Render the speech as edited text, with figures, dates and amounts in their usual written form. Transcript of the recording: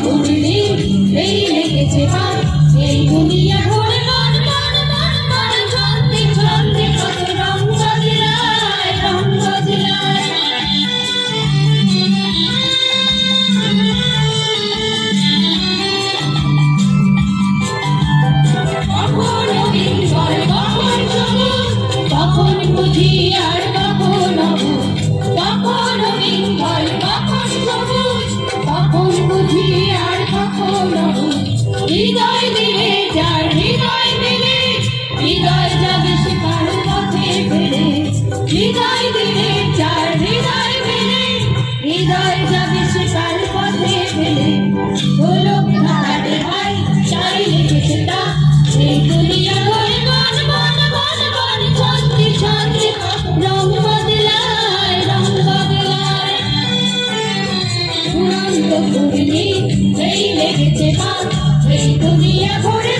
ঘুরলি এই লেগেছে পার এই দুনিয়া ঘুরে মন মন মন মন ছন্দে ছন্দে কত রং বদলায় রং বদলায় কখনো বিঞ্জয় কখন সবুজ কখন বুঝি আর কখন অবুঝ কখনো বিঞ্জয় কখন সবুজ কখন বুঝি আর কখন অবুঝ হৃদয় দিলে যার হৃদয় মেলে হৃদয় যাবে সে কার পথে ফেলে হৃদয় দিলে যার হৃদয় মেলে হৃদয় যাবে সে কার পথে ফেলে গোলক ধারে ভাই তাই লেগেছে তা এই দুনিয়া ঘরে মন মন মন মন ছন্দে ছন্দে রং বদলায় রং বদলায় উড়ন্ত ঘুরলি এই লেগেছে পার এই দুনিয়া ঘরে